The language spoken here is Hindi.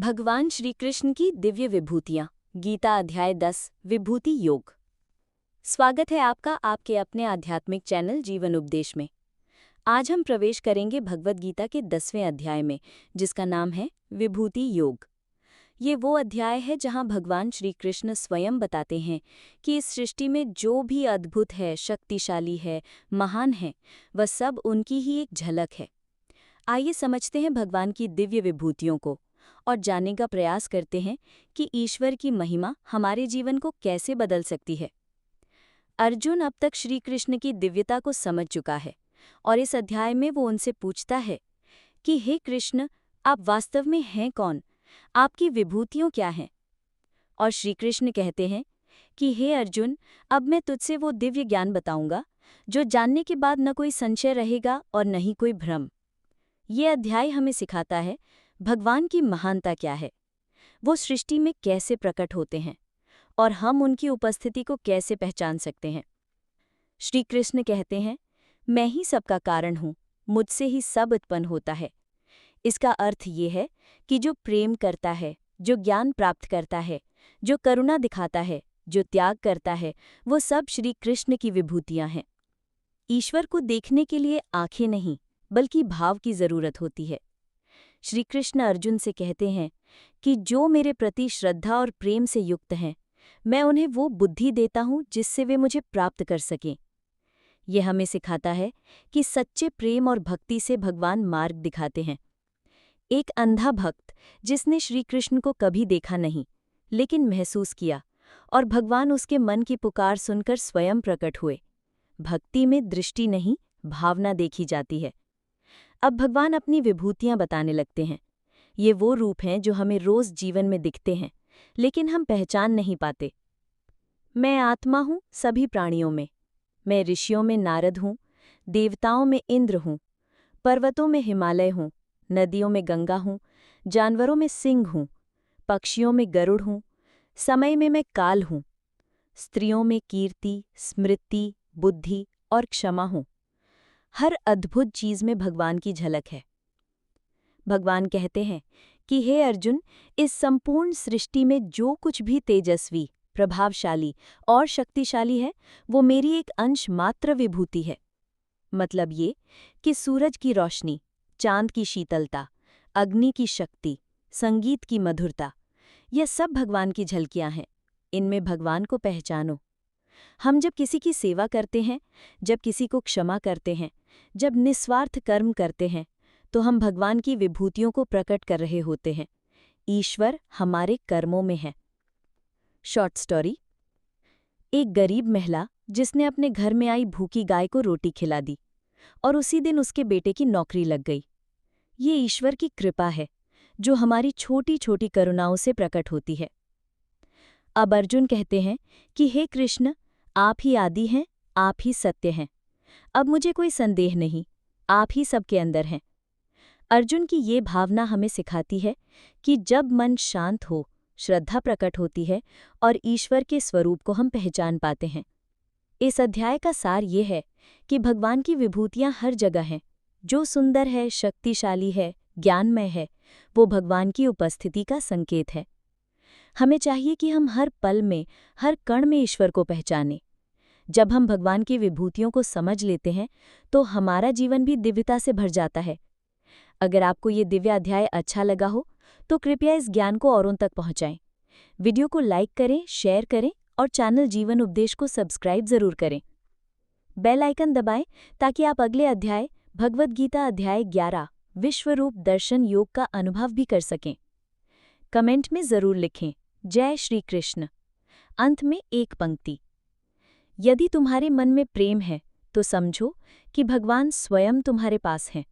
भगवान श्री कृष्ण की दिव्य विभूतियाँ। गीता अध्याय 10 विभूति योग। स्वागत है आपका आपके अपने आध्यात्मिक चैनल जीवन उपदेश में। आज हम प्रवेश करेंगे भगवद गीता के 10वें अध्याय में, जिसका नाम है विभूति योग। ये वो अध्याय है जहाँ भगवान श्री कृष्ण स्वयं बताते हैं कि इस सृष्टि में जो भी अद्भुत है, शक्तिशाली है, महान है, वह सब उनकी ही एक झलक है। आइए समझते हैं भगवान की दिव्य विभूतियों को और जानने का प्रयास करते हैं कि ईश्वर की महिमा हमारे जीवन को कैसे बदल सकती है। अर्जुन अब तक श्री कृष्ण की दिव्यता को समझ चुका है और इस अध्याय में वो उनसे पूछता है कि हे कृष्ण, आप वास्तव में हैं कौन, आपकी विभूतियों क्या हैं? और श्री कृष्ण कहते हैं कि हे अर्जुन, अब मैं तुझसे वो दिव्य ज्ञान बताऊंगा जो जानने के बाद न कोई संशय रहेगा और न ही कोई भ्रम। ये अध्याय हमें सिखाता है भगवान की महानता क्या है, वो सृष्टि में कैसे प्रकट होते हैं और हम उनकी उपस्थिति को कैसे पहचान सकते हैं। श्री कृष्ण कहते हैं, मैं ही सबका कारण हूँ, मुझसे ही सब उत्पन्न होता है। इसका अर्थ ये है कि जो प्रेम करता है, जो ज्ञान प्राप्त करता है, जो करुणा दिखाता है, जो त्याग करता है, वो सब श्री कृष्ण की विभूतियाँ हैं। ईश्वर को देखने के लिए आंखें नहीं बल्कि भाव की जरूरत होती है। श्री कृष्ण अर्जुन से कहते हैं कि जो मेरे प्रति श्रद्धा और प्रेम से युक्त हैं, मैं उन्हें वो बुद्धि देता हूँ जिससे वे मुझे प्राप्त कर सकें। यह हमें सिखाता है कि सच्चे प्रेम और भक्ति से भगवान मार्ग दिखाते हैं। एक अंधा भक्त जिसने श्री कृष्ण को कभी देखा नहीं लेकिन महसूस किया, और भगवान उसके मन की पुकार सुनकर स्वयं प्रकट हुए। भक्ति में दृष्टि नहीं, भावना देखी जाती है। अब भगवान अपनी विभूतियां बताने लगते हैं। ये वो रूप हैं जो हमें रोज जीवन में दिखते हैं लेकिन हम पहचान नहीं पाते। मैं आत्मा हूँ सभी प्राणियों में। मैं ऋषियों में नारद हूँ, देवताओं में इंद्र हूँ, पर्वतों में हिमालय हूँ, नदियों में गंगा हूँ, जानवरों में सिंह हूँ, पक्षियों में गरुड़ हूँ, समय में मैं काल हूँ, स्त्रियों में कीर्ति, स्मृति, बुद्धि और क्षमा हूँ। हर अद्भुत चीज में भगवान की झलक है। भगवान कहते हैं कि हे अर्जुन, इस संपूर्ण सृष्टि में जो कुछ भी तेजस्वी, प्रभावशाली और शक्तिशाली है, वो मेरी एक अंश मात्र विभूति है। मतलब ये कि सूरज की रोशनी, चांद की शीतलता, अग्नि की शक्ति, संगीत की मधुरता, यह सब भगवान की झलकियां हैं। इनमें भगवान को पहचानो। हम जब किसी की सेवा करते हैं, जब किसी को क्षमा करते हैं, जब निस्वार्थ कर्म करते हैं, तो हम भगवान की विभूतियों को प्रकट कर रहे होते हैं। ईश्वर हमारे कर्मों में है। Short story. एक गरीब महिला जिसने अपने घर में आई भूखी गाय को रोटी खिला दी और उसी दिन उसके बेटे की नौकरी लग गई। ये ईश्वर की कृपा है जो हमारी छोटी छोटी करुणाओं से प्रकट होती है। अब अर्जुन कहते हैं कि हे कृष्ण, आप ही आदि हैं, आप ही सत्य हैं। अब मुझे कोई संदेह नहीं, आप ही सबके अंदर हैं। अर्जुन की ये भावना हमें सिखाती है कि जब मन शांत हो, श्रद्धा प्रकट होती है और ईश्वर के स्वरूप को हम पहचान पाते हैं। इस अध्याय का सार ये है कि भगवान की विभूतियां हर जगह हैं। जो सुंदर है, शक्तिशाली है, ज्ञानमय है, वो भगवान की उपस्थिति का संकेत है। हमें चाहिए कि हम हर पल में, हर कण में ईश्वर को पहचानें। जब हम भगवान की विभूतियों को समझ लेते हैं तो हमारा जीवन भी दिव्यता से भर जाता है। अगर आपको ये दिव्य अध्याय अच्छा लगा हो तो कृपया इस ज्ञान को औरों तक पहुंचाएं। वीडियो को लाइक करें, शेयर करें और चैनल जीवन उपदेश को सब्सक्राइब जरूर करें। बेल आइकन दबाएं ताकि आप अगले अध्याय भगवद गीता अध्याय 11 विश्वरूप दर्शन योग का अनुभव भी कर सकें। कमेंट में जरूर लिखें, जय श्री कृष्ण। अंत में एक पंक्ति, यदि तुम्हारे मन में प्रेम है तो समझो कि भगवान स्वयं तुम्हारे पास हैं।